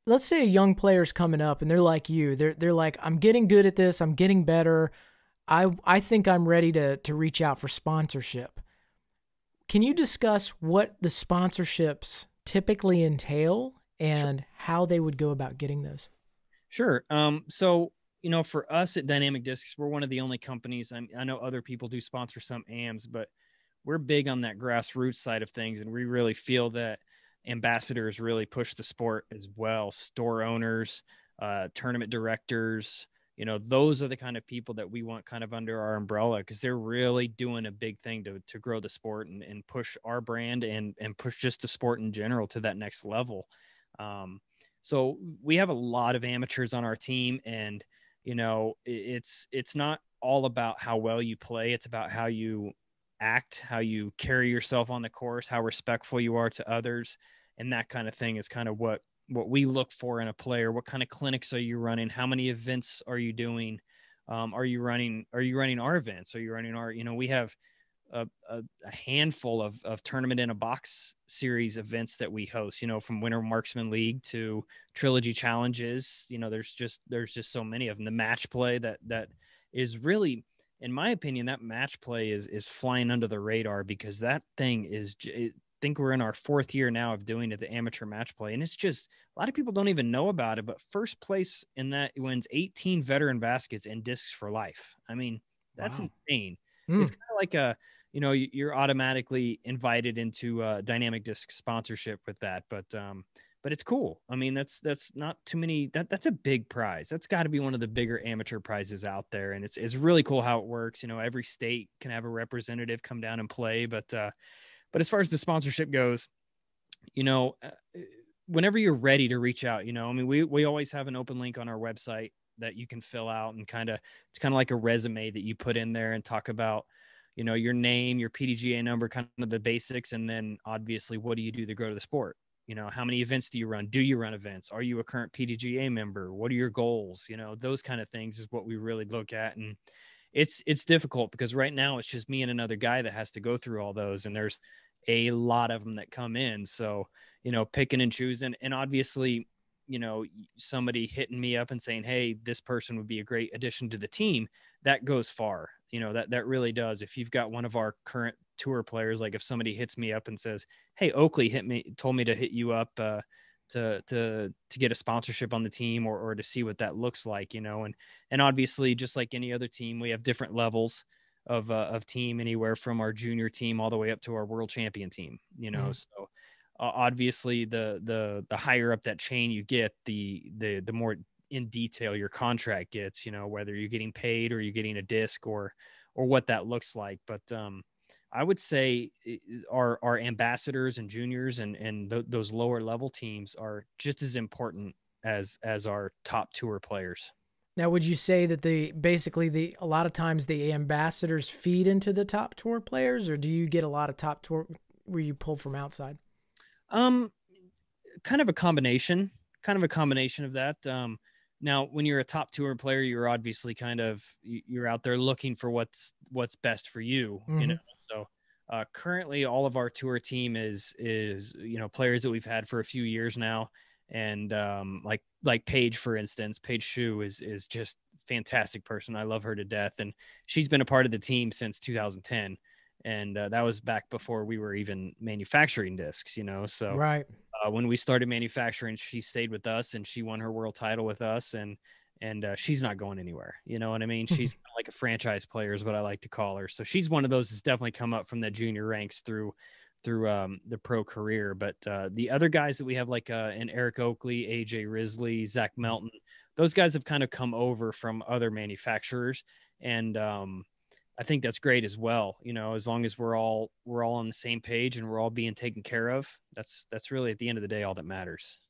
let's say a young player's coming up and they're like you. They're like, I'm getting good at this. I'm getting better. I think I'm ready to reach out for sponsorship. Can you discuss what the sponsorships typically entail Sure. and how they would go about getting those? Sure. So, for us at Dynamic Discs, we're one of the only companies. I know other people do sponsor some AMs, but we're big on that grassroots side of things. And we really feel that ambassadors really push the sport as well. Store owners, tournament directors, those are the kind of people that we want kind of under our umbrella because they're really doing a big thing to grow the sport and push our brand and push just the sport in general to that next level. Um, so we have a lot of amateurs on our team, and it's not all about how well you play. It's about how you act, how you carry yourself on the course, how respectful you are to others, and that kind of thing is kind of what we look for in a player. What kind of clinics are you running? How many events are you doing? Are you running our events? Are you running our? We have a handful of tournament in a box series events that we host, from Winter Marksman League to Trilogy Challenges. There's just so many of them. The match play that is really, in my opinion, that match play is flying under the radar because that thing I think we're in our fourth year now of doing it, the amateur match play. And it's just a lot of people don't even know about it, but first place in that wins 18 veteran baskets and discs for life. I mean, that's Wow. insane. It's Mm. kind of like you're automatically invited into dynamic disc sponsorship with that, but it's cool. I mean, that's not too many. That's a big prize. That's got to be one of the bigger amateur prizes out there, and it's really cool how it works. Every state can have a representative come down and play, but as far as the sponsorship goes, you know, uh, whenever you're ready to reach out, I mean, we always have an open link on our website that you can fill out and it's kind of like a resume that you put in there and talk about, your name, your PDGA number, kind of the basics, and then obviously what do you do to grow the sport? How many events do you run? Do you run events? Are you a current PDGA member? What are your goals? Those kind of things is what we really look at, and it's difficult because right now it's just me and another guy that has to go through all those, and there's a lot of them that come in. So, picking and choosing, and obviously, somebody hitting me up and saying, "Hey, this person would be a great addition to the team," that goes far. That really does. If you've got one of our current tour players, like if somebody hits me up and says, "Hey, Oakley told me to hit you up to get a sponsorship on the team or to see what that looks like," and obviously, just like any other team, we have different levels of team, anywhere from our junior team all the way up to our world champion team. Mm. So obviously, the higher up that chain you get, the more in detail your contract gets. Whether you're getting paid or you're getting a disc or what that looks like. But I would say our ambassadors and juniors and those lower level teams are just as important as our top tour players. Now, would you say that the a lot of times the ambassadors feed into the top tour players, or do you get a lot of top tour where you pull from outside? Um, kind of a combination of that. Now, when you're a top tour player, you're obviously you're out there looking for what's best for you. Hmm. So currently, all of our tour team is players that we've had for a few years now, and like Paige, for instance. Paige Shu is just fantastic person. I love her to death, and she's been a part of the team since 2010, and that was back before we were even manufacturing discs. So Right. when we started manufacturing, she stayed with us and she won her world title with us, and she's not going anywhere. You know what I mean? She's like a franchise player is what I like to call her. So she's one of those that's definitely come up from the junior ranks through the pro career. But the other guys that we have, like an Eric Oakley, AJ Risley, Zach Melton, those guys have kind of come over from other manufacturers, and I think that's great as well. As long as we're all on the same page and we're all being taken care of, that's really at the end of the day all that matters.